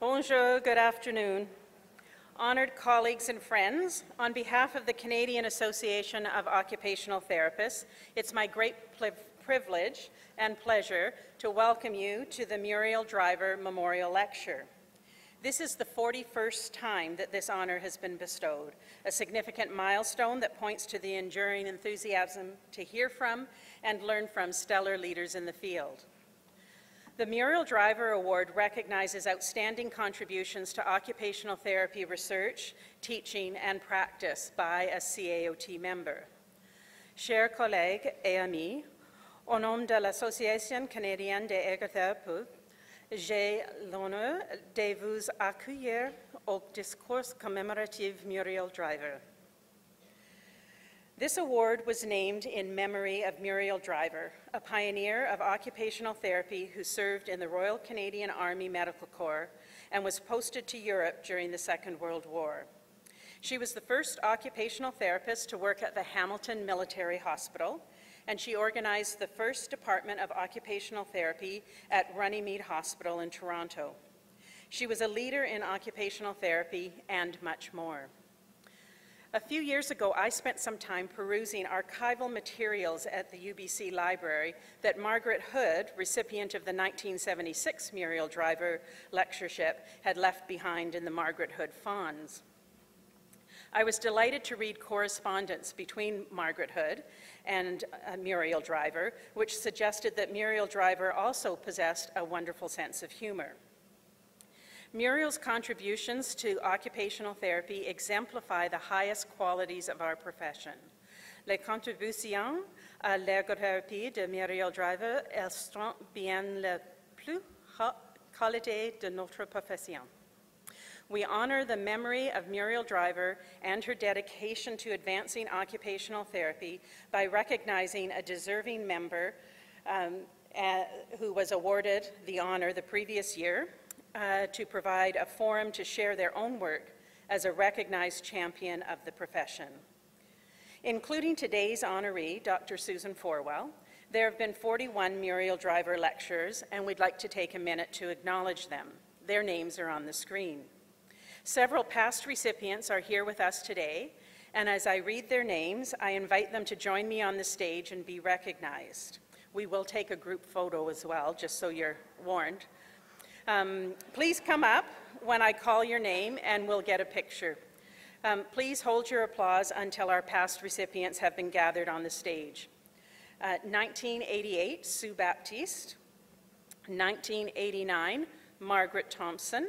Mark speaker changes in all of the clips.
Speaker 1: Bonjour, good afternoon. Honored colleagues and friends, on behalf of the Canadian Association of Occupational Therapists, it's my great privilege and pleasure to welcome you to the Muriel Driver Memorial Lecture. This is the 41st time that this honor has been bestowed, a significant milestone that points to the enduring enthusiasm to hear from and learn from stellar leaders in the field. The Muriel Driver Award recognizes outstanding contributions to occupational therapy research, teaching, and practice by a CAOT member. Chers collègues et amis, au nom de l'Association canadienne des ergothérapeutes, j'ai l'honneur de vous accueillir au discours commémoratif Muriel Driver. This award was named in memory of Muriel Driver, a pioneer of occupational therapy who served in the Royal Canadian Army Medical Corps and was posted to Europe during the Second World War. She was the first occupational therapist to work at the Hamilton Military Hospital, and she organized the first Department of Occupational Therapy at Runnymede Hospital in Toronto. She was a leader in occupational therapy and much more. A few years ago, I spent some time perusing archival materials at the UBC Library that Margaret Hood, recipient of the 1976 Muriel Driver Lectureship, had left behind in the Margaret Hood Fonds. I was delighted to read correspondence between Margaret Hood and Muriel Driver, which suggested that Muriel Driver also possessed a wonderful sense of humor. Muriel's contributions to occupational therapy exemplify the highest qualities of our profession. Les contributions à l'ergothérapie de Muriel Driver illustrent bien la plus haute qualité de notre profession. We honor the memory of Muriel Driver and her dedication to advancing occupational therapy by recognizing a deserving member who was awarded the honor the previous year to provide a forum to share their own work as a recognized champion of the profession. Including today's honoree, Dr. Susan Forwell, there have been 41 Muriel Driver lectures, and we'd like to take a minute to acknowledge them. Their names are on the screen. Several past recipients are here with us today, and as I read their names, I invite them to join me on the stage and be recognized. We will take a group photo as well, just so you're warned. Please come up when I call your name and we'll get a picture. Please hold your applause until our past recipients have been gathered on the stage. 1988, Sue Baptiste. 1989, Margaret Thompson.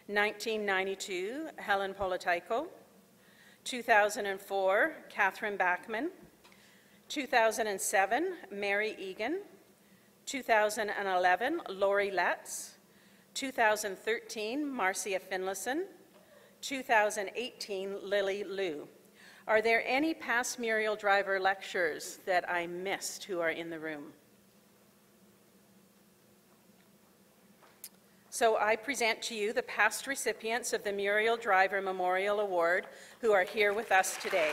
Speaker 1: 1992, Helen Politaiko. 2004, Catherine Backman. 2007, Mary Egan. 2011, Lori Letts. 2013, Marcia Finlayson. 2018, Lily Liu. Are there any past Muriel Driver lectures that I missed who are in the room? So I present to you the past recipients of the Muriel Driver Memorial Award who are here with us today.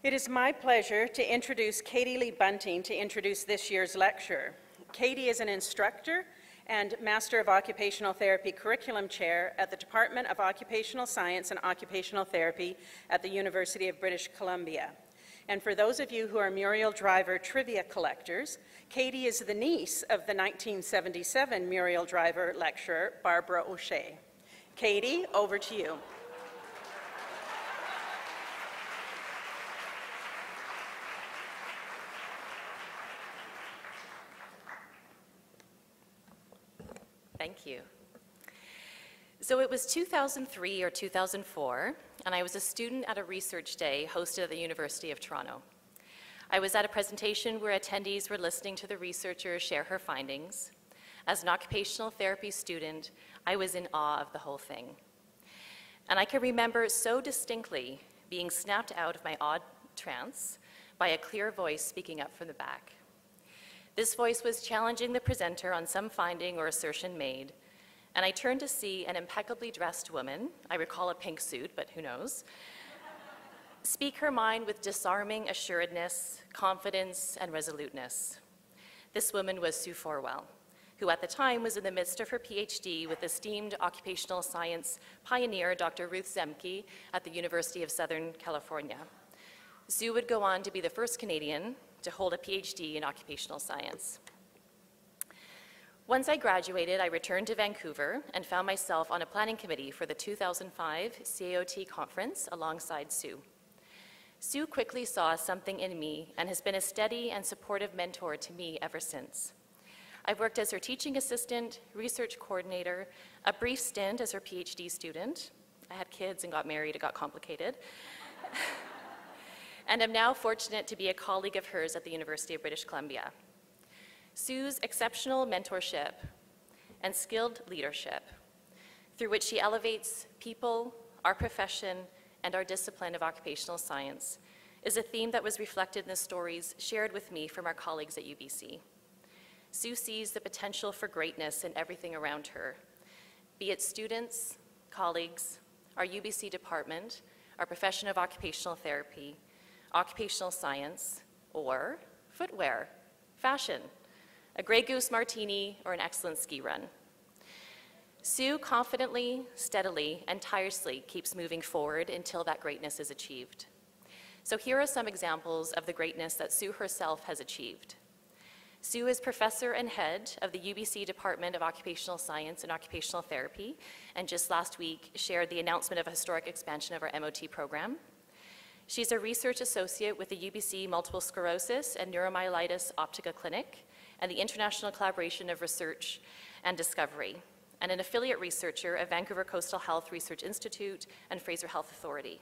Speaker 1: It is my pleasure to introduce Katie Lee Bunting to introduce this year's lecture. Katie is an instructor and Master of Occupational Therapy Curriculum Chair at the Department of Occupational Science and Occupational Therapy at the University of British Columbia. And for those of you who are Muriel Driver trivia collectors, Katie is the niece of the 1977 Muriel Driver lecturer, Barbara O'Shea. Katie, over to you.
Speaker 2: Thank you. So it was 2003 or 2004. and I was a student at a research day hosted at the University of Toronto. I was at a presentation where attendees were listening to the researcher share her findings. As an occupational therapy student, I was in awe of the whole thing. And I can remember so distinctly being snapped out of my odd trance by a clear voice speaking up from the back. This voice was challenging the presenter on some finding or assertion made, and I turned to see an impeccably dressed woman, I recall a pink suit, but who knows, speak her mind with disarming assuredness, confidence, and resoluteness. This woman was Sue Forwell, who at the time was in the midst of her PhD with esteemed occupational science pioneer Dr. Ruth Zemke at the University of Southern California. Sue would go on to be the first Canadian to hold a PhD in occupational science. Once I graduated, I returned to Vancouver and found myself on a planning committee for the 2005 CAOT conference alongside Sue. Sue quickly saw something in me and has been a steady and supportive mentor to me ever since. I've worked as her teaching assistant, research coordinator, a brief stint as her PhD student. I had kids and got married, it got complicated. And I'm now fortunate to be a colleague of hers at the University of British Columbia. Sue's exceptional mentorship and skilled leadership, through which she elevates people, our profession, and our discipline of occupational science, is a theme that was reflected in the stories shared with me from our colleagues at UBC. Sue sees the potential for greatness in everything around her, be it students, colleagues, our UBC department, our profession of occupational therapy, occupational science, or footwear, fashion, a Grey Goose martini, or an excellent ski run. Sue confidently, steadily, and tirelessly keeps moving forward until that greatness is achieved. So here are some examples of the greatness that Sue herself has achieved. Sue is professor and head of the UBC Department of Occupational Science and Occupational Therapy, and just last week shared the announcement of a historic expansion of our MOT program. She's a research associate with the UBC Multiple Sclerosis and Neuromyelitis Optica Clinic and the International Collaboration of Research and Discovery, and an affiliate researcher of Vancouver Coastal Health Research Institute and Fraser Health Authority.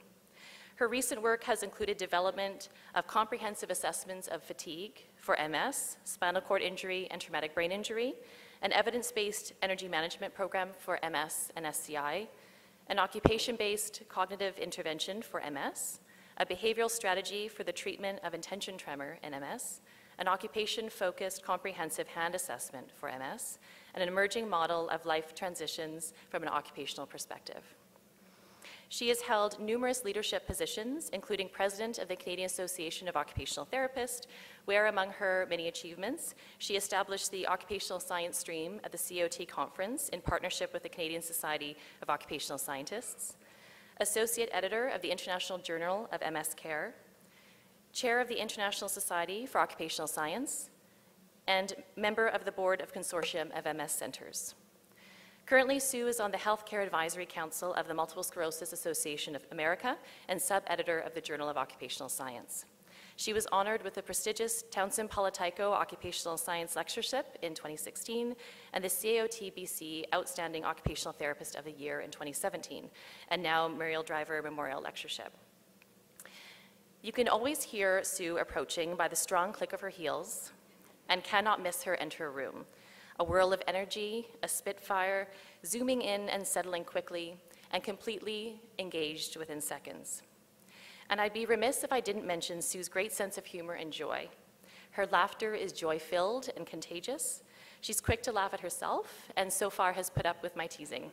Speaker 2: Her recent work has included development of comprehensive assessments of fatigue for MS, spinal cord injury, and traumatic brain injury, an evidence-based energy management program for MS and SCI, an occupation-based cognitive intervention for MS, a behavioral strategy for the treatment of intention tremor in MS, an occupation-focused comprehensive hand assessment for MS, and an emerging model of life transitions from an occupational perspective. She has held numerous leadership positions, including president of the Canadian Association of Occupational Therapists, where, among her many achievements, she established the occupational science stream at the CAOT conference in partnership with the Canadian Society of Occupational Scientists, associate editor of the International Journal of MS Care, chair of the International Society for Occupational Science, and member of the board of consortium of MS centers. Currently, Sue is on the Healthcare Advisory Council of the Multiple Sclerosis Association of America and sub-editor of the Journal of Occupational Science. She was honored with the prestigious Townsend Politico Occupational Science Lectureship in 2016 and the CAOT BC Outstanding Occupational Therapist of the Year in 2017, and now Muriel Driver Memorial Lectureship. You can always hear Sue approaching by the strong click of her heels and cannot miss her enter a room. A whirl of energy, a spitfire, zooming in and settling quickly, and completely engaged within seconds. And I'd be remiss if I didn't mention Sue's great sense of humor and joy. Her laughter is joy-filled and contagious. She's quick to laugh at herself, and so far has put up with my teasing.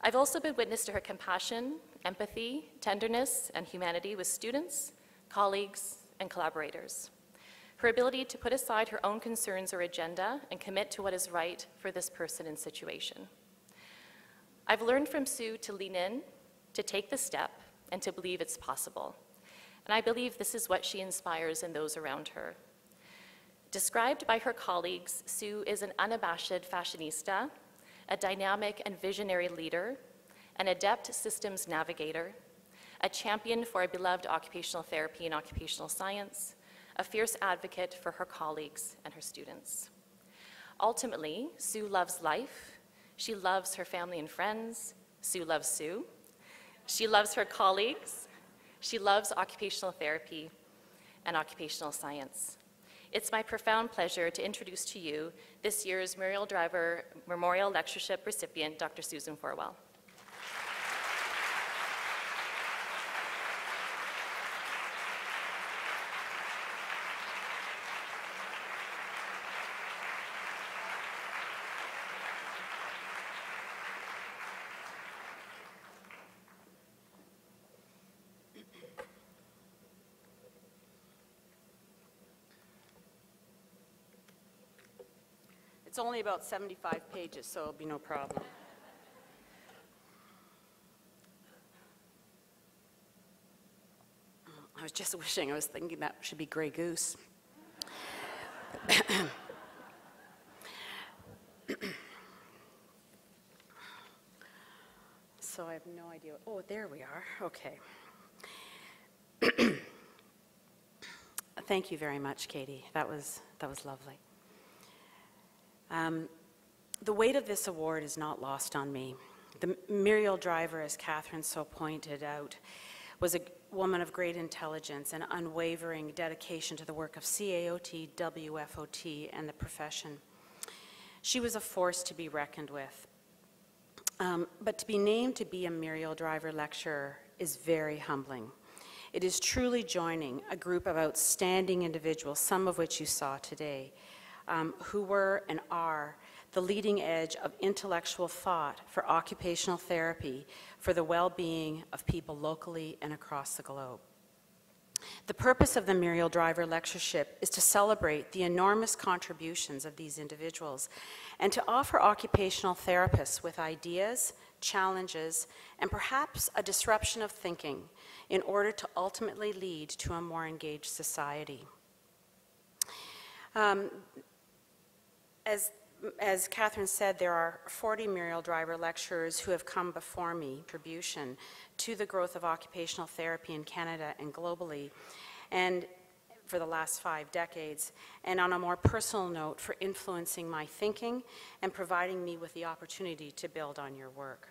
Speaker 2: I've also been witness to her compassion, empathy, tenderness, and humanity with students, colleagues, and collaborators. Her ability to put aside her own concerns or agenda and commit to what is right for this person and situation. I've learned from Sue to lean in, to take the step, and to believe it's possible. And I believe this is what she inspires in those around her. Described by her colleagues, Sue is an unabashed fashionista, a dynamic and visionary leader, an adept systems navigator, a champion for a beloved occupational therapy and occupational science, a fierce advocate for her colleagues and her students. Ultimately, Sue loves life. She loves her family and friends. Sue loves Sue. She loves her colleagues. She loves occupational therapy and occupational science. It's my profound pleasure to introduce to you this year's Muriel Driver Memorial Lectureship recipient, Dr. Susan Forwell.
Speaker 1: It's only about 75 pages, so it'll be no problem. I was just wishing, I was thinking that should be Grey Goose. So I have no idea. Oh, there we are. Okay. Thank you very much, Katie. That was lovely. The weight of this award is not lost on me. The Muriel Driver, as Catherine so pointed out, was a woman of great intelligence and unwavering dedication to the work of CAOT, WFOT, and the profession. She was a force to be reckoned with. But to be named to be a Muriel Driver lecturer is very humbling. It is truly joining a group of outstanding individuals, some of which you saw today, who were and are the leading edge of intellectual thought for occupational therapy for the well-being of people locally and across the globe. The purpose of the Muriel Driver Lectureship is to celebrate the enormous contributions of these individuals and to offer occupational therapists with ideas, challenges, and perhaps a disruption of thinking in order to ultimately lead to a more engaged society. As Catherine said, there are 40 Muriel Driver lecturers who have come before me, contribution to the growth of occupational therapy in Canada and globally, and for the last 5 decades, and on a more personal note, for influencing my thinking and providing me with the opportunity to build on your work.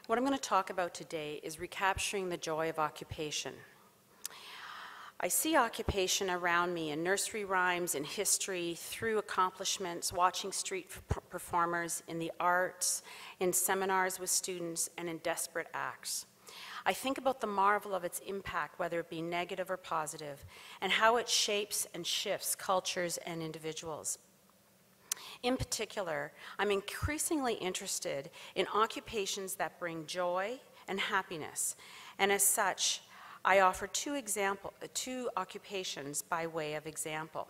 Speaker 1: What I'm going to talk about today is recapturing the joy of occupation. I see occupation around me in nursery rhymes, in history, through accomplishments, watching street performers, in the arts, in seminars with students, and in desperate acts. I think about the marvel of its impact, whether it be negative or positive, and how it shapes and shifts cultures and individuals. In particular, I'm increasingly interested in occupations that bring joy and happiness, and as such, I offer two occupations by way of example.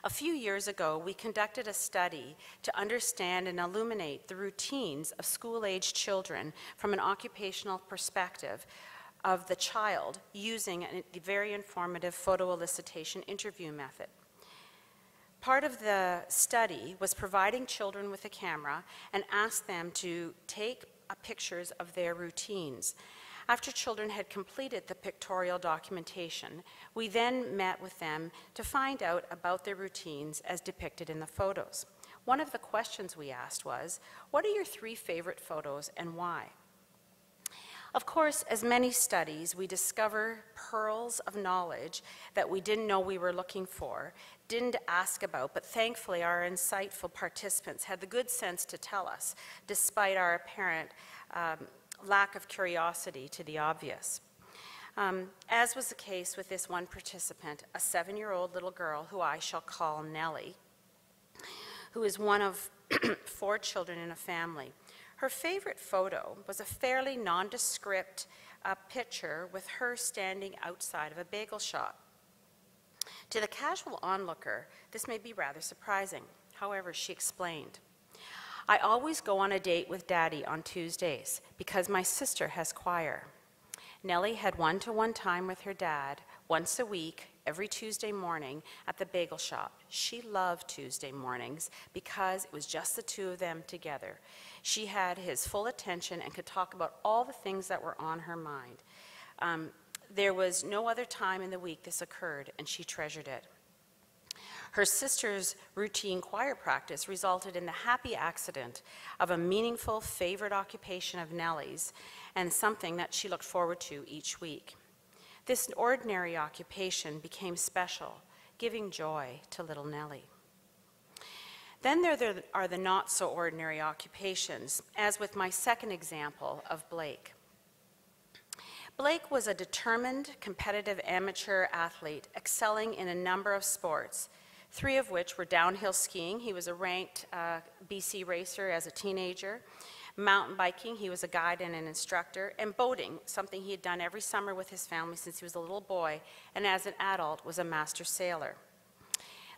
Speaker 1: A few years ago, we conducted a study to understand and illuminate the routines of school-aged children from an occupational perspective of the child using the very informative photo elicitation interview method. Part of the study was providing children with a camera and asked them to take pictures of their routines. After children had completed the pictorial documentation, we then met with them to find out about their routines as depicted in the photos. One of the questions we asked was, what are your 3 favorite photos and why? Of course, as many studies, we discover pearls of knowledge that we didn't know we were looking for, didn't ask about, but thankfully our insightful participants had the good sense to tell us, despite our apparent lack of curiosity to the obvious. As was the case with this one participant, a 7-year-old little girl who I shall call Nellie, who is one of 4 children in a family. Her favorite photo was a fairly nondescript picture with her standing outside of a bagel shop. To the casual onlooker, this may be rather surprising. However, she explained, I always go on a date with Daddy on Tuesdays because my sister has choir. Nellie had one-to-one time with her dad once a week, every Tuesday morning at the bagel shop. She loved Tuesday mornings because it was just the 2 of them together. She had his full attention and could talk about all the things that were on her mind. There was no other time in the week this occurred, and she treasured it.
Speaker 3: Her sister's routine choir practice resulted in the happy accident of a meaningful favorite occupation of Nellie's and something that she looked forward to each week. This ordinary occupation became special, giving joy to little Nellie. Then there are the not-so-ordinary occupations, as with my second example of Blake. Blake was a determined, competitive amateur athlete, excelling in a number of sports, 3 of which were downhill skiing. He was a ranked BC racer as a teenager. Mountain biking, he was a guide and an instructor. And boating, something he had done every summer with his family since he was a little boy, and as an adult was a master sailor.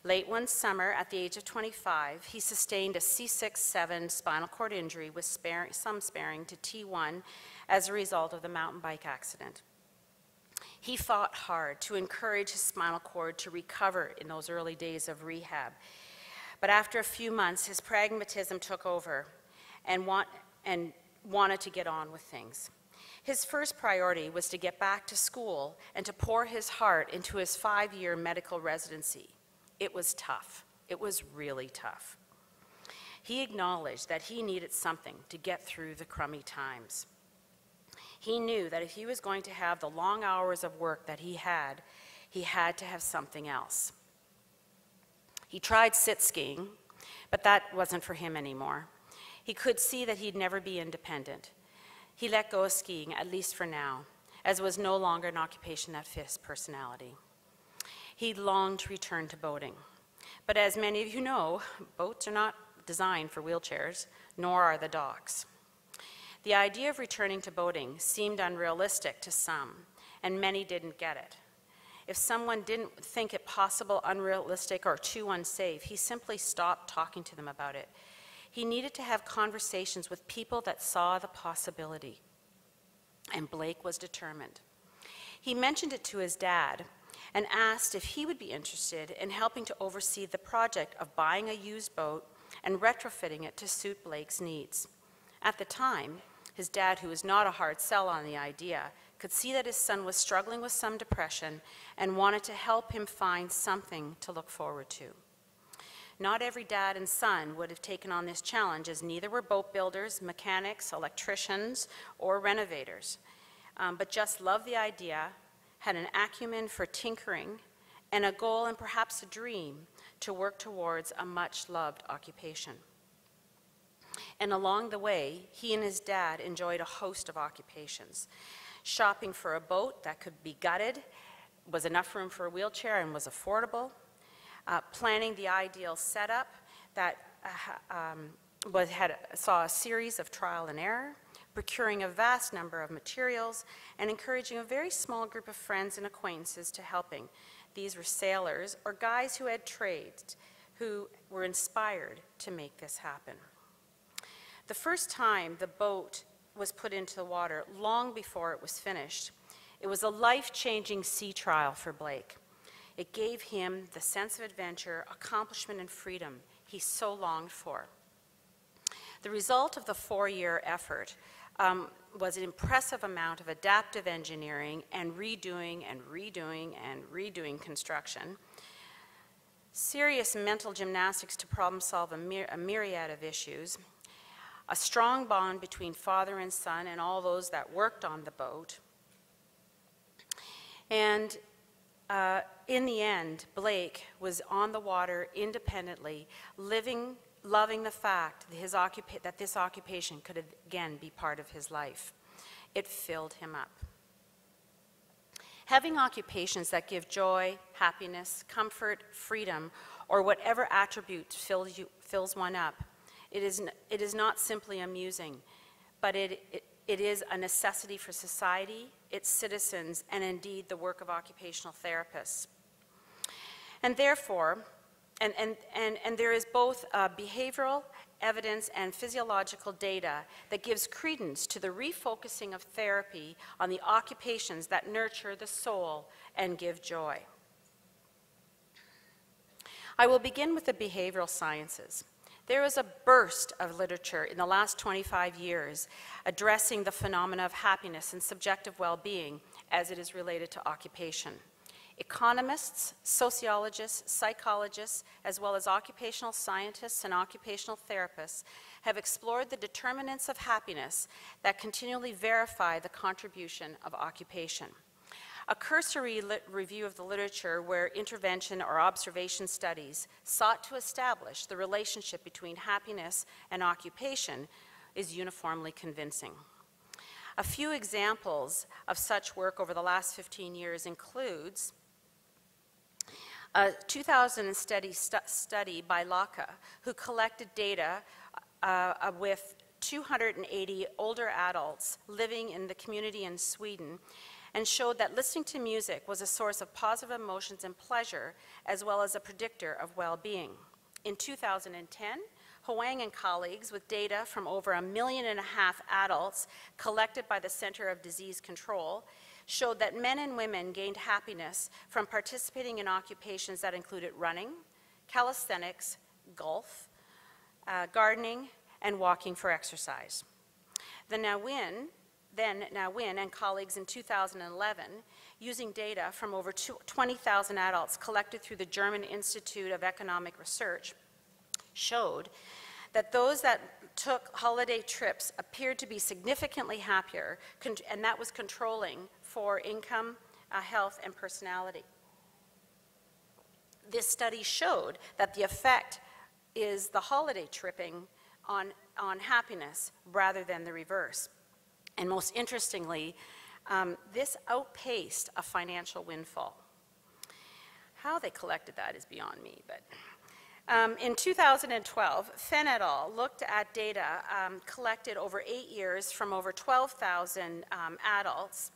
Speaker 3: Late one summer, at the age of 25, he sustained a C6-7 spinal cord injury with some sparing to T1 as a result of the mountain bike accident. He fought hard to encourage his spinal cord to recover in those early days of rehab. But after a few months, his pragmatism took over and wanted to get on with things. His first priority was to get back to school and to pour his heart into his 5-year medical residency. It was tough. It was really tough. He acknowledged that he needed something to get through the crummy times. He knew that if he was going to have the long hours of work that he had to have something else. He tried sit-skiing, but that wasn't for him anymore. He could see that he'd never be independent. He let go of skiing, at least for now, as it was no longer an occupation that fit his personality. He longed to return to boating. But as many of you know, boats are not designed for wheelchairs, nor are the docks. The idea of returning to boating seemed unrealistic to some, and many didn't get it. If someone didn't think it possible, unrealistic, or too unsafe, he simply stopped talking to them about it. He needed to have conversations with people that saw the possibility, and Blake was determined. He mentioned it to his dad and asked if he would be interested in helping to oversee the project of buying a used boat and retrofitting it to suit Blake's needs. At the time, his dad, who was not a hard sell on the idea, could see that his son was struggling with some depression and wanted to help him find something to look forward to. Not every dad and son would have taken on this challenge, as neither were boat builders, mechanics, electricians, or renovators, but just loved the idea, had an acumen for tinkering, and a goal and perhaps a dream to work towards a much-loved occupation. And along the way, he and his dad enjoyed a host of occupations. Shopping for a boat that could be gutted, was enough room for a wheelchair and was affordable. Planning the ideal setup that saw a series of trial and error, procuring a vast number of materials, and encouraging a very small group of friends and acquaintances to helping. These were sailors or guys who had trades, who were inspired to make this happen. The first time the boat was put into the water, long before it was finished, it was a life-changing sea trial for Blake. It gave him the sense of adventure, accomplishment, and freedom he so longed for. The result of the 4-year effort was an impressive amount of adaptive engineering and redoing and redoing and redoing construction, serious mental gymnastics to problem solve a myriad of issues, a strong bond between father and son and all those that worked on the boat. And in the end, Blake was on the water independently, loving the fact that this occupation could again be part of his life. It filled him up. Having occupations that give joy, happiness, comfort, freedom, or whatever attribute fills one up, it is not simply amusing, but it is a necessity for society, its citizens, and indeed the work of occupational therapists. And therefore, and there is both behavioral evidence and physiological data that gives credence to the refocusing of therapy on the occupations that nurture the soul and give joy. I will begin with the behavioral sciences. There is a burst of literature in the last 25 years addressing the phenomena of happiness and subjective well-being as it is related to occupation. Economists, sociologists, psychologists, as well as occupational scientists and occupational therapists have explored the determinants of happiness that continually verify the contribution of occupation. A cursory review of the literature where intervention or observation studies sought to establish the relationship between happiness and occupation is uniformly convincing. A few examples of such work over the last 15 years includes a 2000 study by LACA, who collected data with 280 older adults living in the community in Sweden, and showed that listening to music was a source of positive emotions and pleasure, as well as a predictor of well-being. In 2010, Huang and colleagues, with data from over 1.5 million adults collected by the Center of Disease Control, showed that men and women gained happiness from participating in occupations that included running, calisthenics, golf, gardening, and walking for exercise. Nawin and colleagues in 2011, using data from over 20,000 adults collected through the German Institute of Economic Research, showed that those that took holiday trips appeared to be significantly happier, and that was controlling for income, health, and personality. This study showed that the effect is the holiday tripping on happiness rather than the reverse. And most interestingly, this outpaced a financial windfall. How they collected that is beyond me, but in 2012, Fenn et al. Looked at data collected over 8 years from over 12,000 adults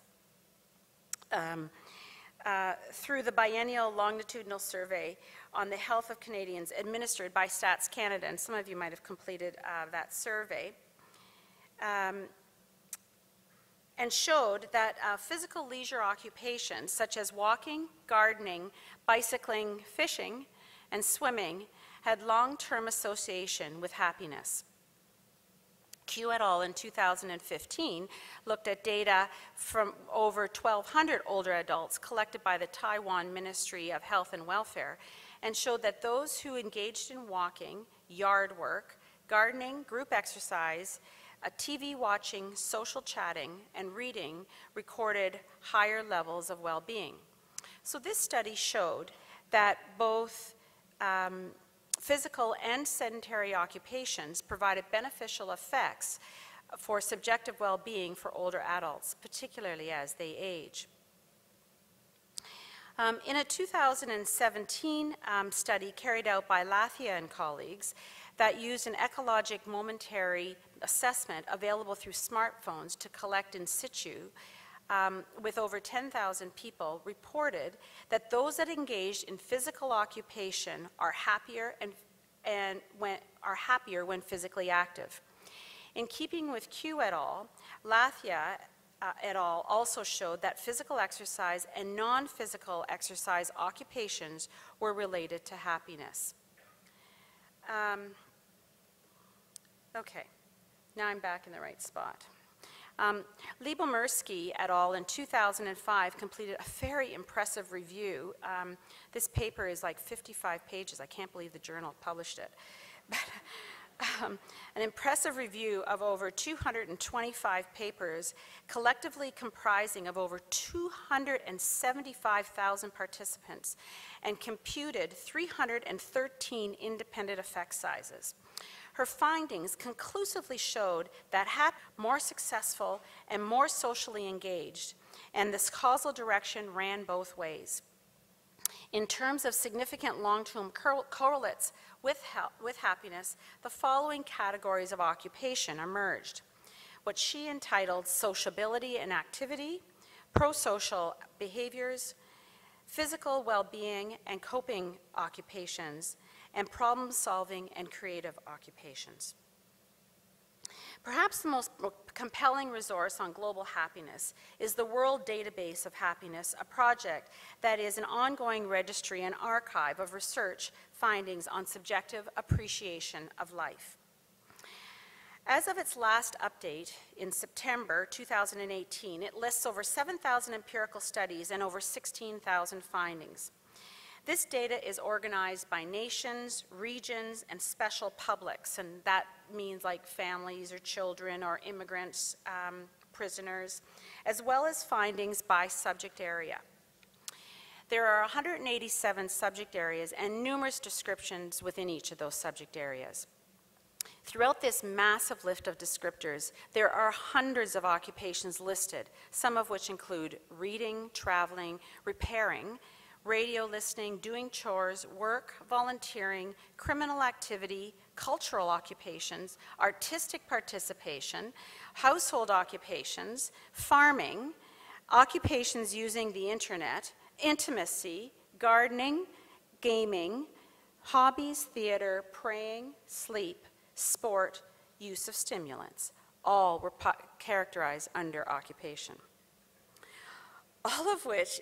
Speaker 3: through the biennial longitudinal survey on the health of Canadians administered by Stats Canada, and some of you might have completed that survey, and showed that physical leisure occupations such as walking, gardening, bicycling, fishing, and swimming had long-term association with happiness. Q et al. In 2015 looked at data from over 1,200 older adults collected by the Taiwan Ministry of Health and Welfare, and showed that those who engaged in walking, yard work, gardening, group exercise, TV watching, social chatting, and reading recorded higher levels of well-being. So this study showed that both physical and sedentary occupations provided beneficial effects for subjective well-being for older adults, particularly as they age. In a 2017 study carried out by Lathia and colleagues that used an ecologic momentary assessment available through smartphones to collect in situ with over 10,000 people, reported that those that engaged in physical occupation are happier when physically active. In keeping with Q et al., Lathia et al. Also showed that physical exercise and non-physical exercise occupations were related to happiness. Okay, now I'm back in the right spot. Libomirsky et al. In 2005 completed a very impressive review. This paper is like 55 pages. I can't believe the journal published it. But, an impressive review of over 225 papers, collectively comprising of over 275,000 participants, and computed 313 independent effect sizes. Her findings conclusively showed that more successful and more socially engaged, and this causal direction ran both ways. In terms of significant long-term correlates with happiness, the following categories of occupation emerged: what she entitled sociability and activity, prosocial behaviors, physical well-being and coping occupations, and problem-solving and creative occupations. Perhaps the most compelling resource on global happiness is the World Database of Happiness, a project that is an ongoing registry and archive of research findings on subjective appreciation of life. As of its last update in September 2018, it lists over 7,000 empirical studies and over 16,000 findings. This data is organized by nations, regions, and special publics, and that means like families or children or immigrants, prisoners, as well as findings by subject area. There are 187 subject areas and numerous descriptions within each of those subject areas. Throughout this massive list of descriptors, there are hundreds of occupations listed, some of which include reading, traveling, repairing, radio listening, doing chores, work, volunteering, criminal activity, cultural occupations, artistic participation, household occupations, farming, occupations using the internet, intimacy, gardening, gaming, hobbies, theater, praying, sleep, sport, use of stimulants. All were characterized under occupation. All of which,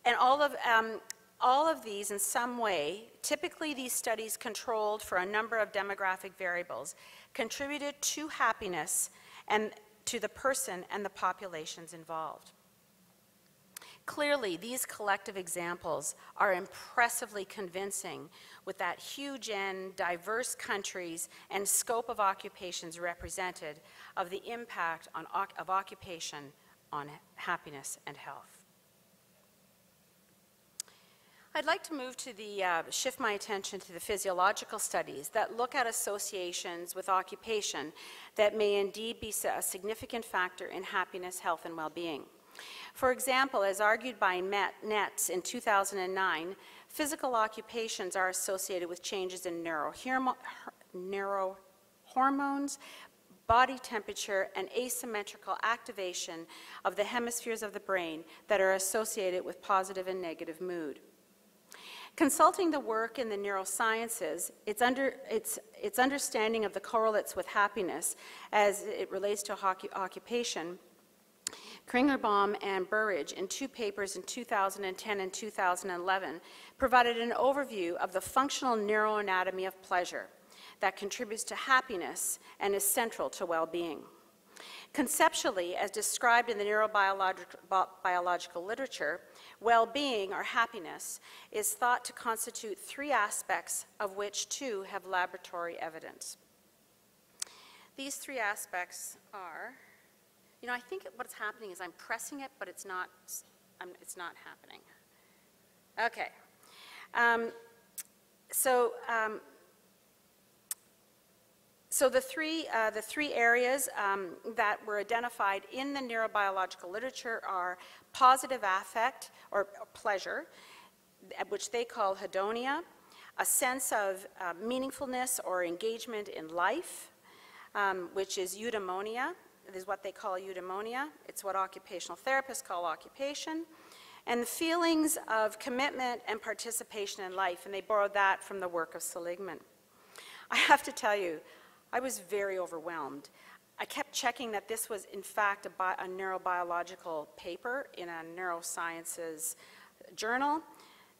Speaker 3: and all of these in some way, typically these studies controlled for a number of demographic variables, contributed to happiness and to the person and the populations involved. Clearly, these collective examples are impressively convincing with that huge N, diverse countries, and scope of occupations represented of the impact of occupation on happiness and health. I'd like to move to shift my attention to the physiological studies that look at associations with occupation that may indeed be a significant factor in happiness, health, and well-being. For example, as argued by Netz in 2009, physical occupations are associated with changes in neurohormones, body temperature, and asymmetrical activation of the hemispheres of the brain that are associated with positive and negative mood. Consulting the work in the neurosciences, its understanding of the correlates with happiness as it relates to occupation, Kringelbaum and Burridge, in two papers in 2010 and 2011, provided an overview of the functional neuroanatomy of pleasure that contributes to happiness and is central to well-being. Conceptually, as described in the neurobiological literature, well-being, or happiness, is thought to constitute three aspects, of which two have laboratory evidence. These three aspects are, I think what's happening is I'm pressing it, but it's not happening. Okay. So the three areas that were identified in the neurobiological literature are positive affect, or pleasure, which they call hedonia, a sense of meaningfulness or engagement in life, which is eudaimonia. It is what they call eudaimonia. It's what occupational therapists call occupation. And the feelings of commitment and participation in life, and they borrowed that from the work of Seligman. I have to tell you, I was very overwhelmed. I kept checking that this was, in fact, a neurobiological paper in a neurosciences journal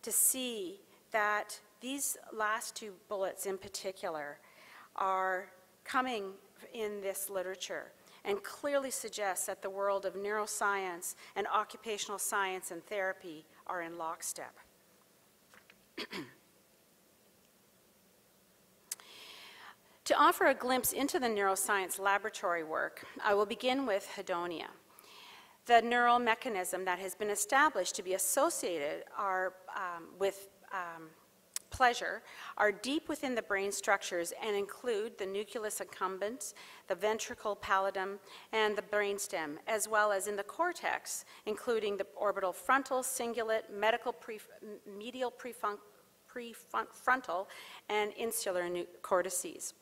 Speaker 3: to see that these last two bullets in particular are coming in this literature and clearly suggests that the world of neuroscience and occupational science and therapy are in lockstep. To offer a glimpse into the neuroscience laboratory work, I will begin with hedonia. The neural mechanism that has been established to be associated with pleasure are deep within the brain structures and include the nucleus accumbens, the ventricle pallidum, and the brainstem, as well as in the cortex, including the orbital frontal, cingulate, medial prefrontal, and insular cortices.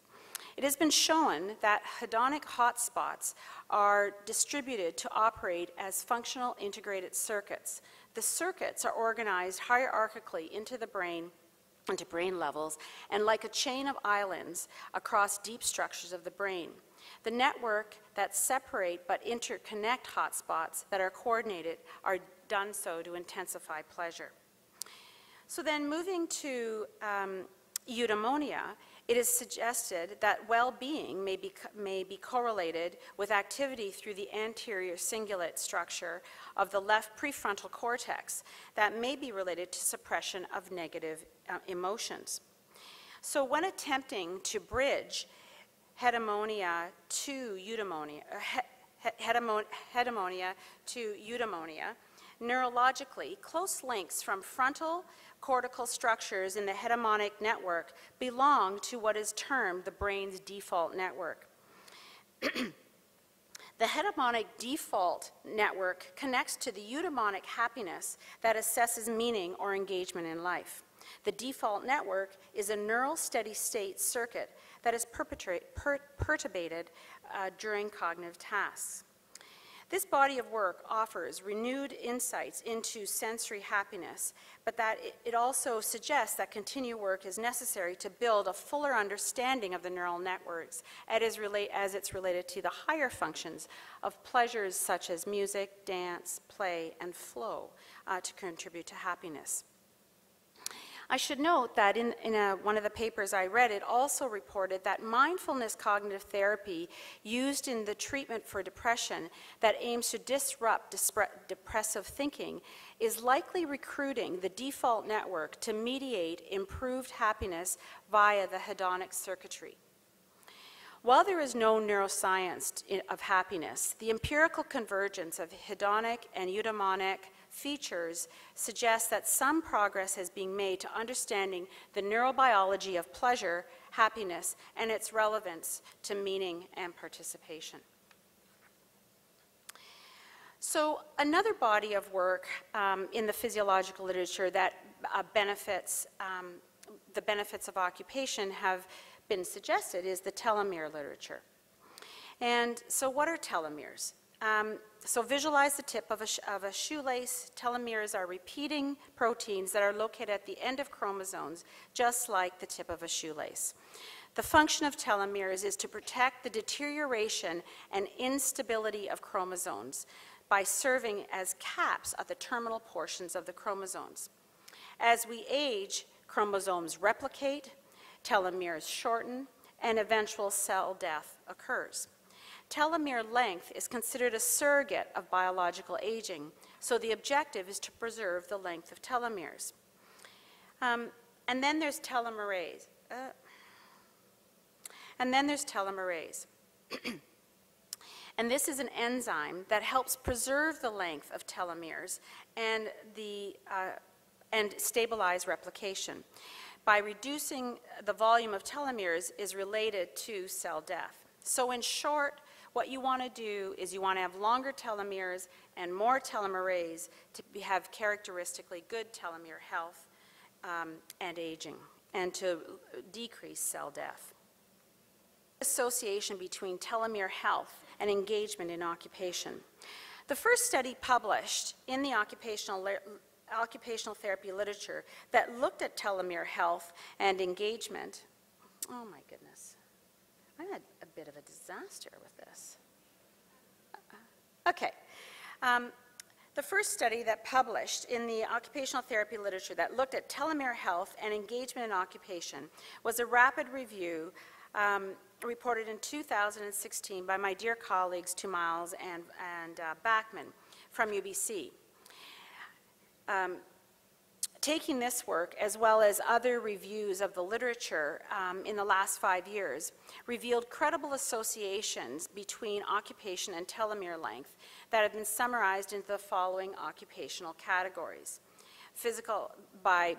Speaker 3: It has been shown that hedonic hotspots are distributed to operate as functional integrated circuits. The circuits are organized hierarchically into the brain, into brain levels, and like a chain of islands across deep structures of the brain. The network that separate but interconnect hotspots that are coordinated are done so to intensify pleasure. So then moving to eudaimonia, It is suggested that well-being may be correlated with activity through the anterior cingulate structure of the left prefrontal cortex that may be related to suppression of negative emotions. So when attempting to bridge hegemonia to eudaimonia, neurologically, close links from frontal cortical structures in the hegemonic network belong to what is termed the brain's default network. The hegemonic default network connects to the eudaimonic happiness that assesses meaning or engagement in life. The default network is a neural steady state circuit that is perturbated during cognitive tasks. This body of work offers renewed insights into sensory happiness, but that it also suggests that continued work is necessary to build a fuller understanding of the neural networks as it's related to the higher functions of pleasures such as music, dance, play, and flow to contribute to happiness. I should note that in one of the papers I read, it also reported that mindfulness cognitive therapy used in the treatment for depression that aims to disrupt depressive thinking is likely recruiting the default network to mediate improved happiness via the hedonic circuitry. While there is no neuroscience of happiness, the empirical convergence of hedonic and eudaimonic features suggests that some progress has been made to understanding the neurobiology of pleasure, happiness, and its relevance to meaning and participation. So another body of work in the physiological literature that the benefits of occupation have been suggested is the telomere literature. And so what are telomeres? So visualize the tip of a shoelace. Telomeres are repeating proteins that are located at the end of chromosomes, just like the tip of a shoelace. The function of telomeres is to protect the deterioration and instability of chromosomes by serving as caps at the terminal portions of the chromosomes. As we age, chromosomes replicate, telomeres shorten, and eventual cell death occurs. Telomere length is considered a surrogate of biological aging, so the objective is to preserve the length of telomeres. And then there's telomerase. And this is an enzyme that helps preserve the length of telomeres and stabilize replication. By reducing the volume of telomeres is related to cell death. So in short, what you want to do is you want to have longer telomeres and more telomerase to have characteristically good telomere health and aging, and to decrease cell death. Association between telomere health and engagement in occupation. The first study published in the occupational therapy literature that looked at telomere health and engagement, oh my goodness, I'm a bit of a disaster with this. Okay. The first study that published in the occupational therapy literature that looked at telomere health and engagement in occupation was a rapid review reported in 2016 by my dear colleagues 2 Miles and Backman from UBC. Taking this work, as well as other reviews of the literature in the last 5 years, revealed credible associations between occupation and telomere length that have been summarized into the following occupational categories. Physical, by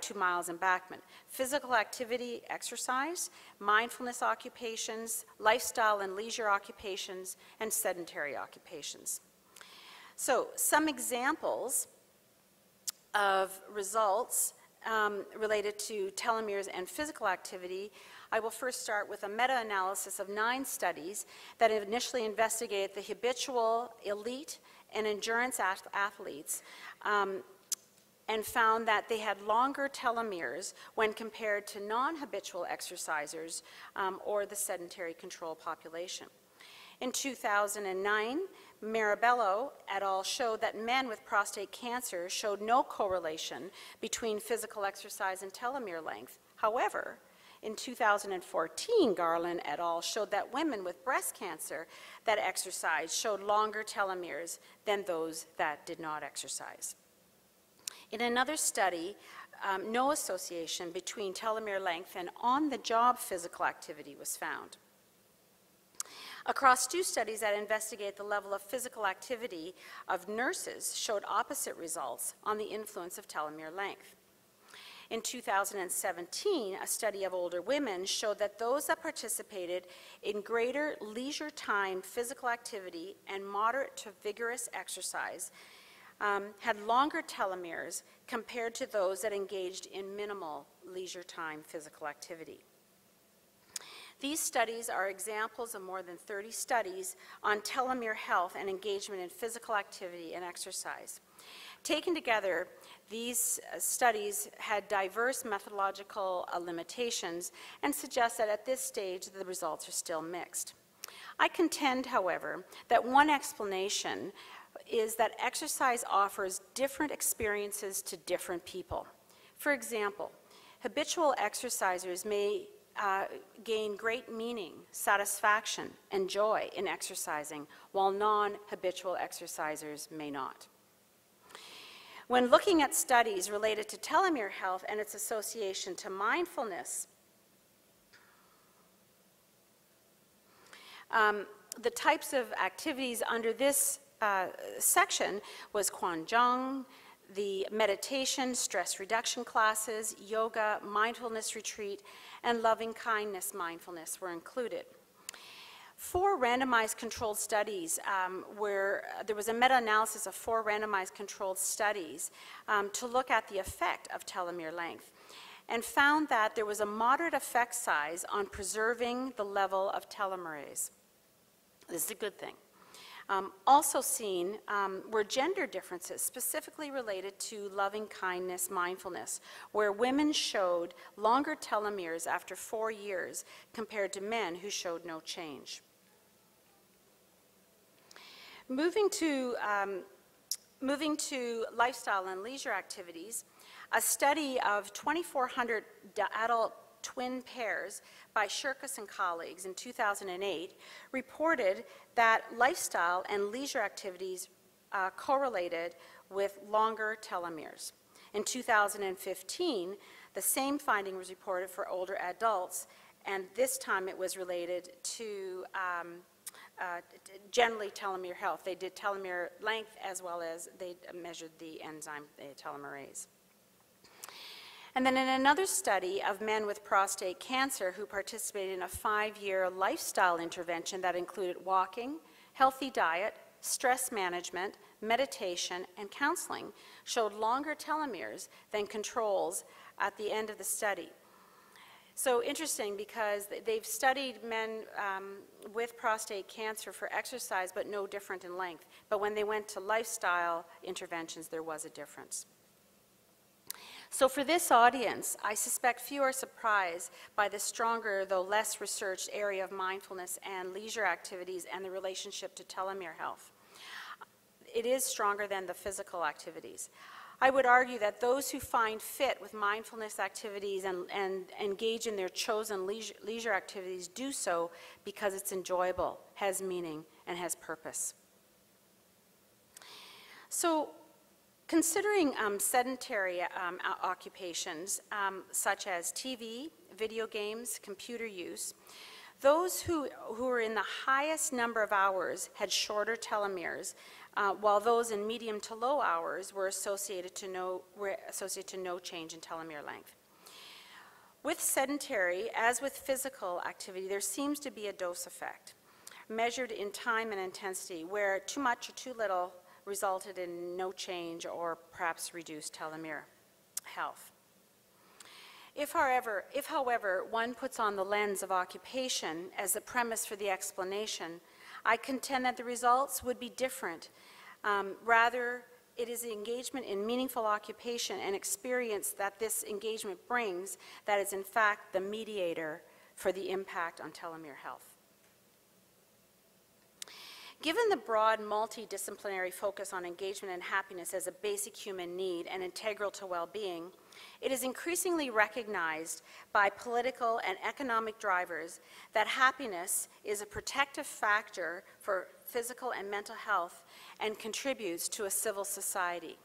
Speaker 3: 2 Miles and Backman. Physical activity, exercise, mindfulness occupations, lifestyle and leisure occupations, and sedentary occupations. So, some examples of results related to telomeres and physical activity. I will first start with a meta-analysis of 9 studies that initially investigated the habitual, elite, and endurance athletes and found that they had longer telomeres when compared to non-habitual exercisers or the sedentary control population. In 2009, Marabello et al. Showed that men with prostate cancer showed no correlation between physical exercise and telomere length. However, In 2014, Garland et al. Showed that women with breast cancer that exercised showed longer telomeres than those that did not exercise. In another study, no association between telomere length and on-the-job physical activity was found. Across 2 studies that investigate the level of physical activity of nurses showed opposite results on the influence of telomere length. In 2017, a study of older women showed that those that participated in greater leisure time physical activity and moderate to vigorous exercise had longer telomeres compared to those that engaged in minimal leisure time physical activity. These studies are examples of more than 30 studies on telomere health and engagement in physical activity and exercise. Taken together, these studies had diverse methodological limitations and suggest that at this stage the results are still mixed. I contend, however, that one explanation is that exercise offers different experiences to different people. For example, habitual exercisers may gain great meaning, satisfaction, and joy in exercising, while non-habitual exercisers may not. When looking at studies related to telomere health and its association to mindfulness, the types of activities under this section was Quanjong, the meditation, stress reduction classes, yoga, mindfulness retreat, and loving kindness mindfulness were included. 4 randomized controlled studies where there was a meta-analysis of 4 randomized controlled studies to look at the effect of telomere length and found that there was a moderate effect size on preserving the level of telomerase. This is a good thing. Also seen were gender differences specifically related to loving kindness mindfulness, where women showed longer telomeres after 4 years compared to men who showed no change. Moving to lifestyle and leisure activities, a study of 2,400 adult twin pairs by Shirkus and colleagues in 2008 reported that lifestyle and leisure activities correlated with longer telomeres. In 2015, the same finding was reported for older adults, and this time it was related to generally telomere health. They did telomere length as well as they measured the enzyme telomerase. And then in another study of men with prostate cancer who participated in a 5-year lifestyle intervention that included walking, healthy diet, stress management, meditation, and counseling, showed longer telomeres than controls at the end of the study. So interesting, because they've studied men with prostate cancer for exercise, but no different in length. But when they went to lifestyle interventions, there was a difference. So for this audience, I suspect few are surprised by the stronger, though less researched, area of mindfulness and leisure activities and the relationship to telomere health. It is stronger than the physical activities. I would argue that those who find fit with mindfulness activities and engage in their chosen leisure activities do so because it's enjoyable, has meaning, and has purpose. So, considering sedentary occupations such as TV, video games, computer use, those who were in the highest number of hours had shorter telomeres, while those in medium to low hours were associated to no change in telomere length. With sedentary, as with physical activity, there seems to be a dose effect, measured in time and intensity, where too much or too little resulted in no change or perhaps reduced telomere health. If, however, one puts on the lens of occupation as the premise for the explanation, I contend that the results would be different. Rather, it is the engagement in meaningful occupation and experience that this engagement brings that is in fact the mediator for the impact on telomere health. Given the broad multidisciplinary focus on engagement and happiness as a basic human need and integral to well-being, it is increasingly recognized by political and economic drivers that happiness is a protective factor for physical and mental health and contributes to a civil society.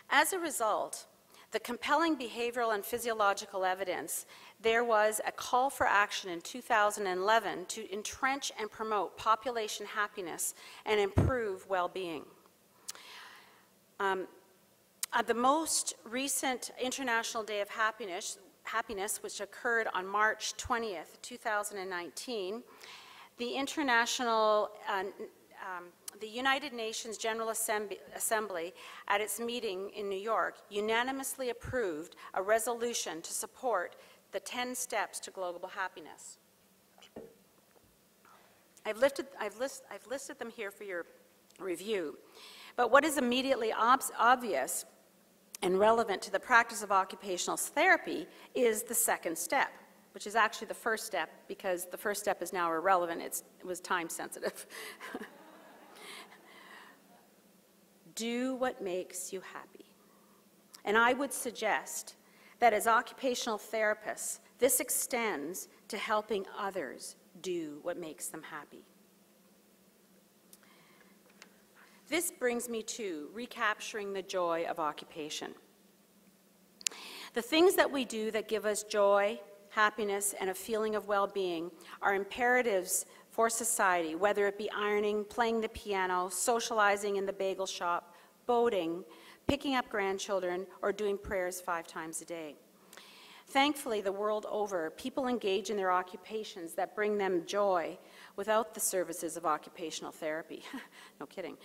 Speaker 3: As a result, the compelling behavioral and physiological evidence, there was a call for action in 2011 to entrench and promote population happiness and improve well-being. At the most recent International Day of Happiness, which occurred on March 20th, 2019, the United Nations General Assembly, at its meeting in New York, unanimously approved a resolution to support the 10 steps to global happiness. I've listed them here for your review, but what is immediately obvious and relevant to the practice of occupational therapy is the second step, which is actually the first step, because the first step is now irrelevant. It was time sensitive. Do what makes you happy. And I would suggest that as occupational therapists, this extends to helping others do what makes them happy. This brings me to recapturing the joy of occupation. The things that we do that give us joy, happiness, and a feeling of well-being are imperatives for society, whether it be ironing, playing the piano, socializing in the bagel shop, boating, picking up grandchildren, or doing prayers 5 times a day. Thankfully, the world over, people engage in their occupations that bring them joy without the services of occupational therapy. No kidding.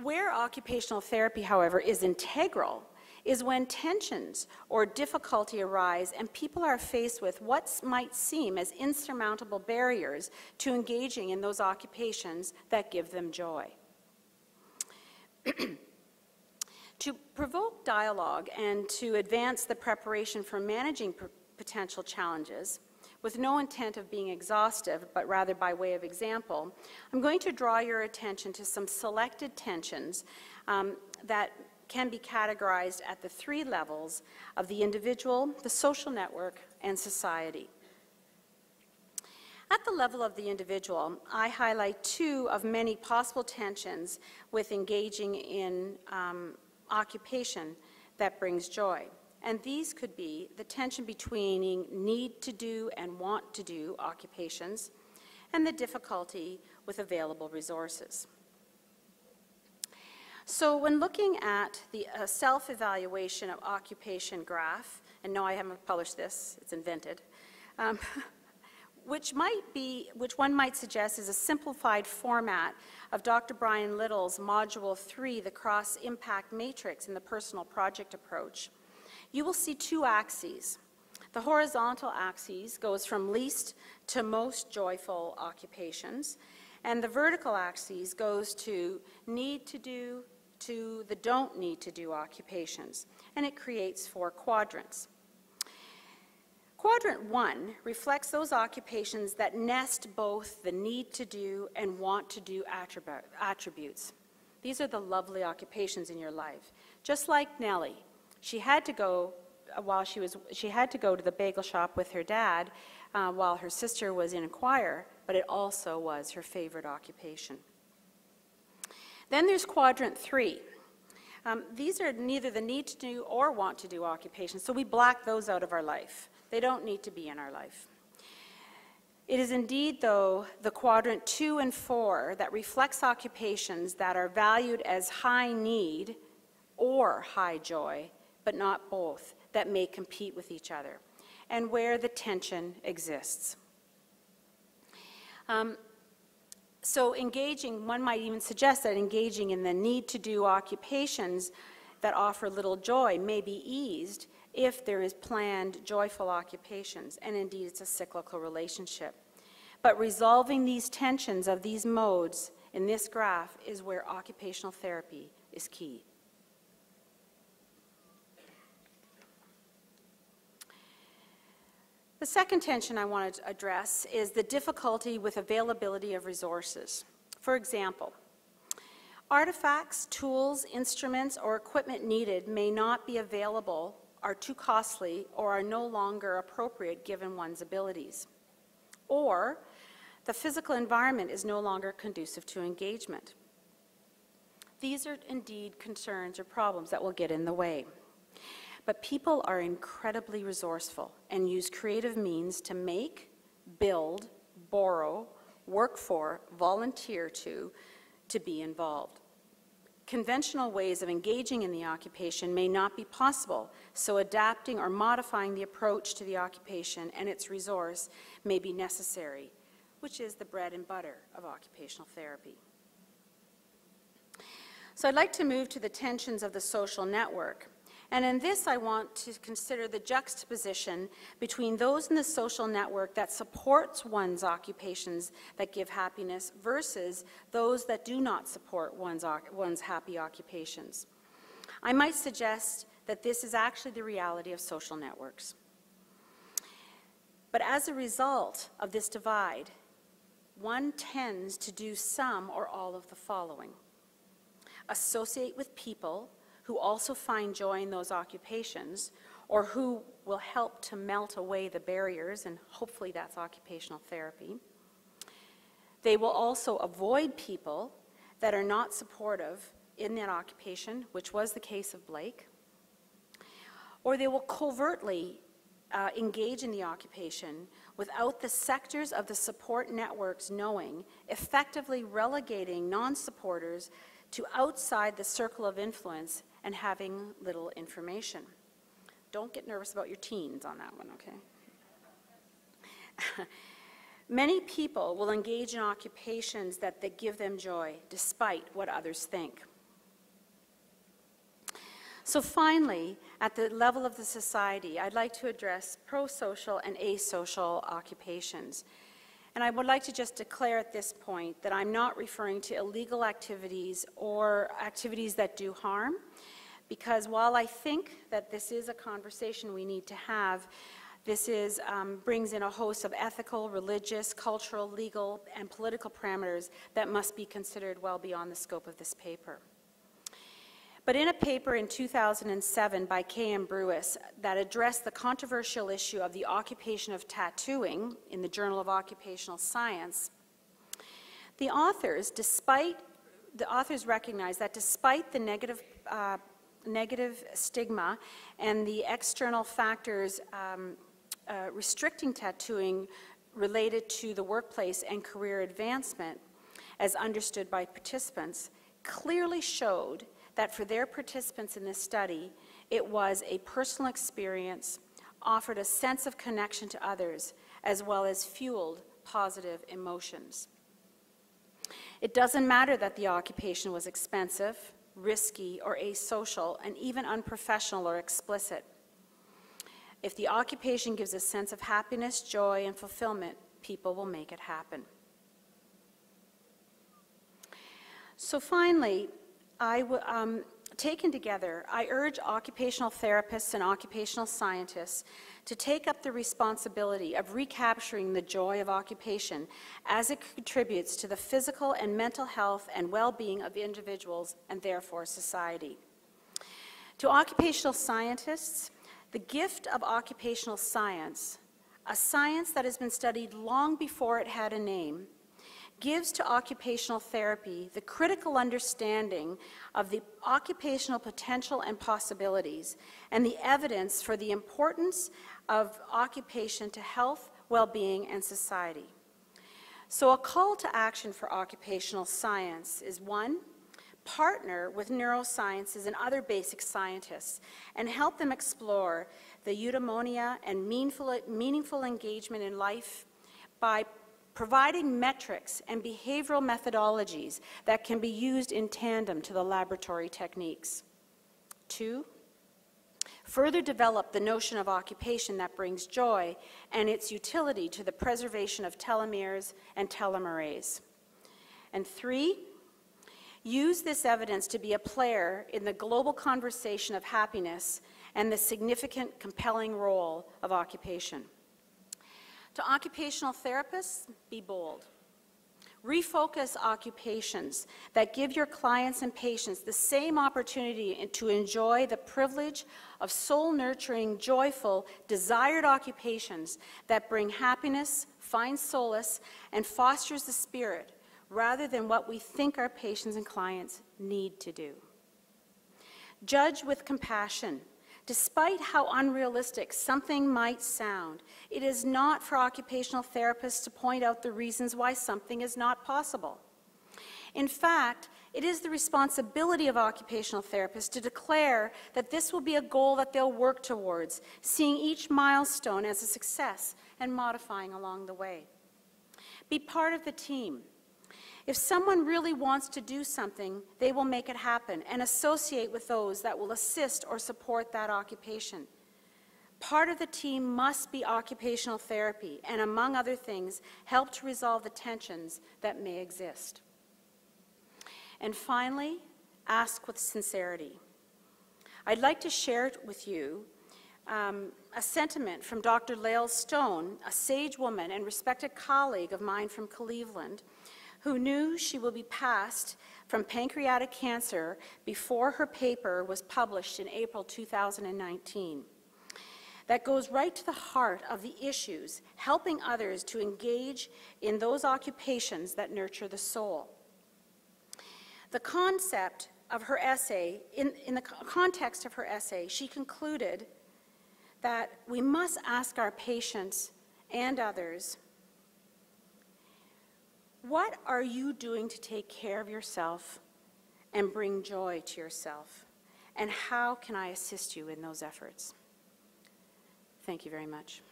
Speaker 3: Where occupational therapy, however, is integral is when tensions or difficulty arise and people are faced with what might seem as insurmountable barriers to engaging in those occupations that give them joy. To provoke dialogue and to advance the preparation for managing potential challenges, with no intent of being exhaustive, but rather by way of example, I'm going to draw your attention to some selected tensions that can be categorized at the 3 levels of the individual, the social network, and society. At the level of the individual, I highlight 2 of many possible tensions with engaging in occupation that brings joy. And these could be the tension between need to do and want to do occupations, and the difficulty with available resources. So when looking at the self-evaluation of occupation graph, and no, I haven't published this, it's invented, which one might suggest is a simplified format of Dr. Brian Little's Module 3, the Cross-Impact Matrix in the Personal Project Approach. You will see 2 axes. The horizontal axis goes from least to most joyful occupations, and the vertical axis goes to need to do to the don't need to do occupations, and it creates 4 quadrants. Quadrant 1 reflects those occupations that nest both the need to do and want to do attributes. These are the lovely occupations in your life. Just like Nellie, she had to go to the bagel shop with her dad while her sister was in a choir, but it also was her favorite occupation. Then there's Quadrant 3. These are neither the need to do or want to do occupations, so we black those out of our life. They don't need to be in our life. It is indeed, though, the Quadrant 2 and 4 that reflects occupations that are valued as high need or high joy, but not both, that may compete with each other, and where the tension exists. So engaging, one might even suggest that engaging in the need to do occupations that offer little joy may be eased if there is planned joyful occupations, and indeed it's a cyclical relationship. But resolving these tensions of these modes in this graph is where occupational therapy is key. The The second tension I want to address is the difficulty with availability of resources. For example, artifacts, tools, instruments, or equipment needed may not be available, are too costly, or are no longer appropriate given one's abilities. Or the physical environment is no longer conducive to engagement. These are indeed concerns or problems that will get in the way. But people are incredibly resourceful and use creative means to make, build, borrow, work for, volunteer to be involved. Conventional ways of engaging in the occupation may not be possible, so adapting or modifying the approach to the occupation and its resource may be necessary, which is the bread and butter of occupational therapy. So I'd like to move to the tensions of the social network. And in this, I want to consider the juxtaposition between those in the social network that supports one's occupations that give happiness versus those that do not support one's happy occupations. I might suggest that this is actually the reality of social networks. But as a result of this divide, one tends to do some or all of the following: associate with people who also find joy in those occupations, or who will help to melt away the barriers, and hopefully that's occupational therapy. They will also avoid people that are not supportive in that occupation, which was the case of Blake. Or they will covertly engage in the occupation without the sectors of the support networks knowing, effectively relegating non-supporters to outside the circle of influence and having little information. Don't get nervous about your teens on that one, okay? Many people will engage in occupations that give them joy, despite what others think. So finally, at the level of the society, I'd like to address pro-social and asocial occupations. And I would like to just declare at this point that I'm not referring to illegal activities or activities that do harm, because while I think that this is a conversation we need to have, this brings in a host of ethical, religious, cultural, legal, and political parameters that must be considered well beyond the scope of this paper. But in a paper in 2007 by K.M. Brewis that addressed the controversial issue of the occupation of tattooing in the Journal of Occupational Science, the authors recognized that despite the negative stigma and the external factors restricting tattooing related to the workplace and career advancement, as understood by participants, clearly showed that for their participants in this study, it was a personal experience, offered a sense of connection to others, as well as fueled positive emotions. It doesn't matter that the occupation was expensive, risky, or asocial, and even unprofessional or explicit. If the occupation gives a sense of happiness, joy, and fulfillment, people will make it happen. So finally, taken together, I urge occupational therapists and occupational scientists to take up the responsibility of recapturing the joy of occupation as it contributes to the physical and mental health and well-being of individuals and therefore society. To occupational scientists, the gift of occupational science, a science that has been studied long before it had a name, gives to occupational therapy the critical understanding of the occupational potential and possibilities and the evidence for the importance of occupation to health, well-being, and society. So a call to action for occupational science is: 1, partner with neurosciences and other basic scientists and help them explore the eudaimonia and meaningful engagement in life by providing metrics and behavioral methodologies that can be used in tandem to the laboratory techniques. 2, further develop the notion of occupation that brings joy and its utility to the preservation of telomeres and telomerase. And 3, use this evidence to be a player in the global conversation of happiness and the significant, compelling role of occupation. To occupational therapists, be bold. Refocus occupations that give your clients and patients the same opportunity to enjoy the privilege of soul-nurturing, joyful, desired occupations that bring happiness, find solace, and fosters the spirit, rather than what we think our patients and clients need to do. Judge with compassion. Despite how unrealistic something might sound, it is not for occupational therapists to point out the reasons why something is not possible. In fact, it is the responsibility of occupational therapists to declare that this will be a goal that they'll work towards, seeing each milestone as a success and modifying along the way. Be part of the team. If someone really wants to do something, they will make it happen and associate with those that will assist or support that occupation. Part of the team must be occupational therapy and, among other things, help to resolve the tensions that may exist. And finally, ask with sincerity. I'd like to share with you a sentiment from Dr. Lael Stone, a sage woman and respected colleague of mine from Cleveland, who knew she will be passed from pancreatic cancer before her paper was published in April 2019. That goes right to the heart of the issues, helping others to engage in those occupations that nurture the soul. The concept of her essay, in the context of her essay, she concluded that we must ask our patients and others, what are you doing to take care of yourself and bring joy to yourself? And how can I assist you in those efforts? Thank you very much.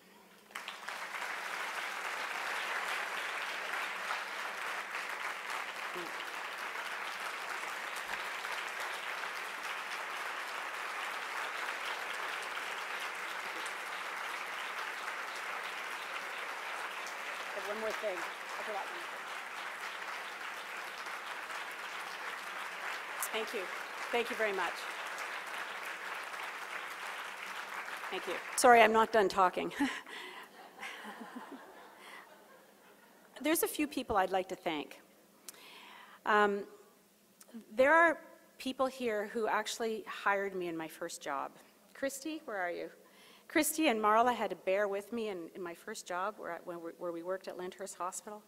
Speaker 3: One more thing. I forgot one thing. Thank you. Thank you very much. Thank you. Sorry, I'm not done talking. There's a few people I'd like to thank. There are people here who actually hired me in my first job. Christy, where are you? Christy and Marla had to bear with me in my first job where we worked at Lyndhurst Hospital.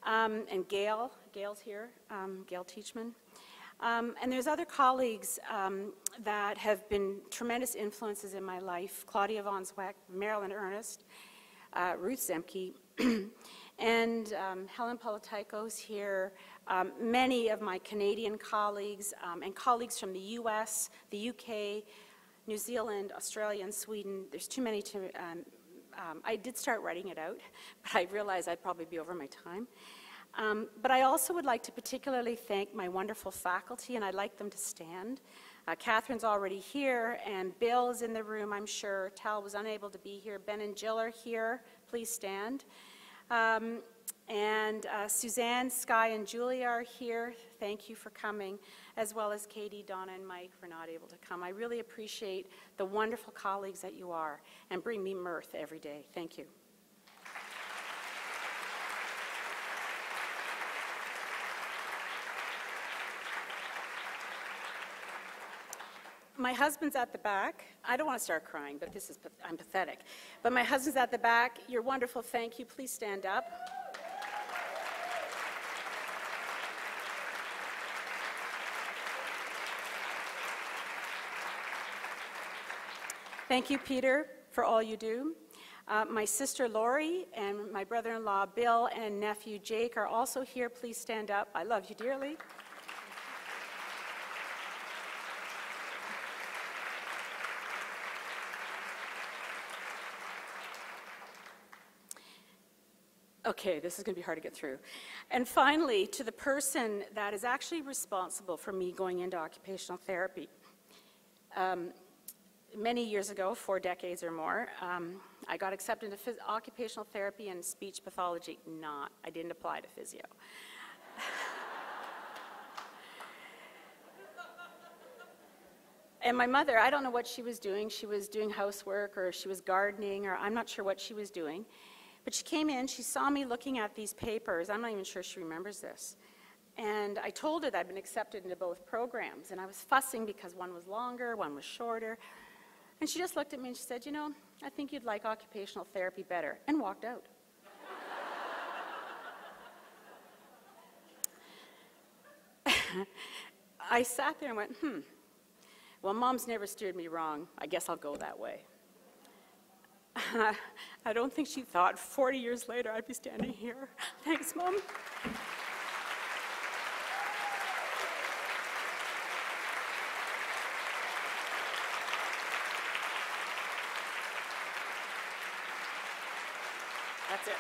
Speaker 3: And Gail's here, Gail Teachman. And there's other colleagues that have been tremendous influences in my life. Claudia Von Zweck, Marilyn Ernest, Ruth Zemke, and Helen Politico's here. Many of my Canadian colleagues and colleagues from the US, the UK, New Zealand, Australia, and Sweden. There's too many to, I did start writing it out, but I realized I'd probably be over my time. But I also would like to particularly thank my wonderful faculty, and I'd like them to stand. Catherine's already here, and Bill is in the room, I'm sure. Tal was unable to be here. Ben and Jill are here. Please stand. And Suzanne, Sky, and Julia are here. Thank you for coming, as well as Katie, Donna, and Mike for not able to come. I really appreciate the wonderful colleagues that you are, and bring me mirth every day. Thank you. My husband's at the back. I don't want to start crying, but I'm pathetic. But my husband's at the back. You're wonderful. Thank you. Please stand up. Thank you, Peter, for all you do. My sister Lori and my brother-in-law Bill and nephew Jake are also here. Please stand up. I love you dearly. Okay, this is going to be hard to get through. And finally, to the person that is actually responsible for me going into occupational therapy. Many years ago, 4 decades or more, I got accepted into occupational therapy and speech pathology. I didn't apply to physio. And my mother, I don't know what she was doing. She was doing housework or she was gardening, or I'm not sure what she was doing. But she came in, she saw me looking at these papers. I'm not even sure she remembers this. And I told her that I'd been accepted into both programs, and I was fussing because one was longer, one was shorter. And she just looked at me and she said, you know, I think you'd like occupational therapy better, and walked out. I sat there and went, well, Mom's never steered me wrong. I guess I'll go that way. I don't think she thought 40 years later I'd be standing here. Thanks, Mom. That's it.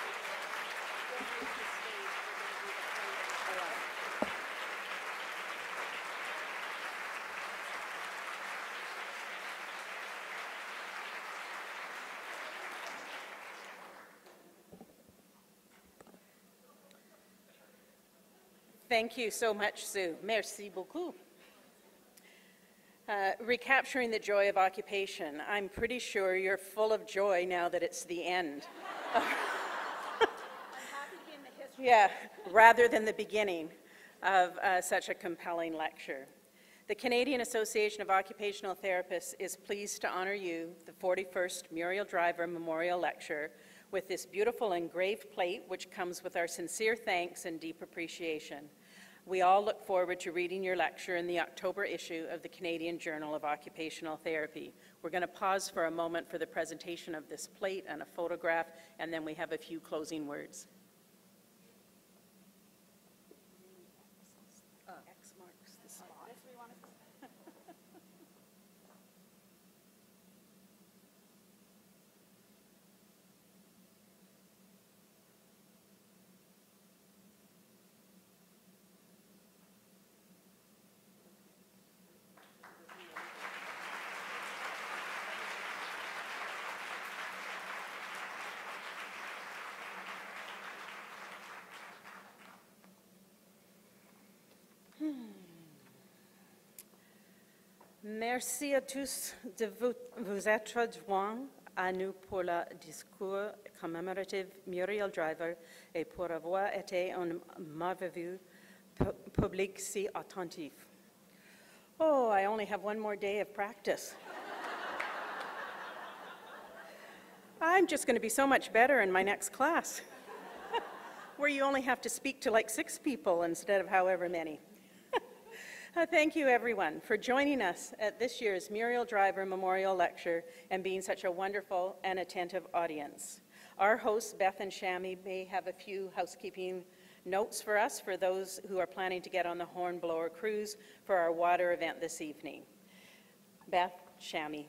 Speaker 1: Thank you so much, Sue. Merci beaucoup. Recapturing the joy of occupation. I'm pretty sure you're full of joy now that it's the end.
Speaker 3: I'm happy to be in the history.
Speaker 1: Yeah, rather than the beginning of such a compelling lecture. The Canadian Association of Occupational Therapists is pleased to honor you, the 41st Muriel Driver Memorial Lecture, with this beautiful engraved plate, which comes with our sincere thanks and deep appreciation. We all look forward to reading your lecture in the October issue of the Canadian Journal of Occupational Therapy. We're going to pause for a moment for the presentation of this plate and a photograph, and then we have a few closing words. X marks the spot. Merci à tous de vous être joints à nous pour le discours commémoratif Muriel Driver et pour avoir été un merveilleux public si attentif. Oh, I only have one more day of practice. I'm just going to be so much better in my next class, where you only have to speak to like 6 people instead of however many. Thank you, everyone, for joining us at this year's Muriel Driver Memorial Lecture and being such a wonderful and attentive audience. Our hosts, Beth and Shami, may have a few housekeeping notes for us for those who are planning to get on the Hornblower Cruise for our water event this evening. Beth, Shami.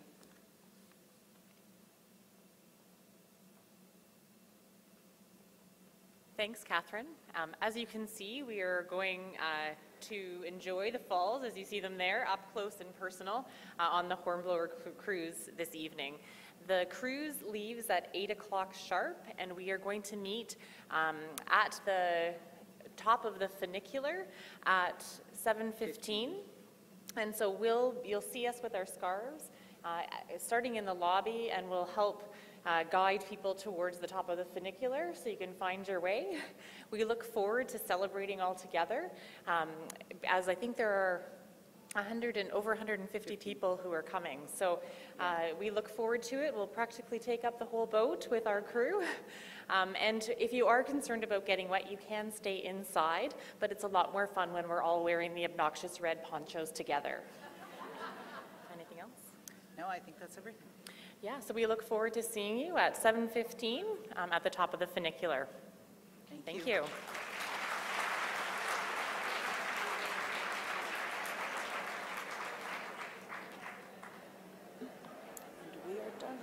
Speaker 2: Thanks, Catherine. As you can see, we are going to enjoy the falls as you see them there, up close and personal, on the Hornblower Cruise this evening. The cruise leaves at 8 o'clock sharp, and we are going to meet at the top of the funicular at 7:15. And so you'll see us with our scarves starting in the lobby, and we'll help guide people towards the top of the funicular so you can find your way. We look forward to celebrating all together, as I think there are over 150 people who are coming. So we look forward to it. We'll practically take up the whole boat with our crew. And if you are concerned about getting wet, you can stay inside, but it's a lot more fun when we're all wearing the obnoxious red ponchos together. Anything else?
Speaker 4: No, I think that's everything.
Speaker 2: Yeah, so we look forward to seeing you at 7:15 at the top of the funicular. Thank you.
Speaker 1: And we are done.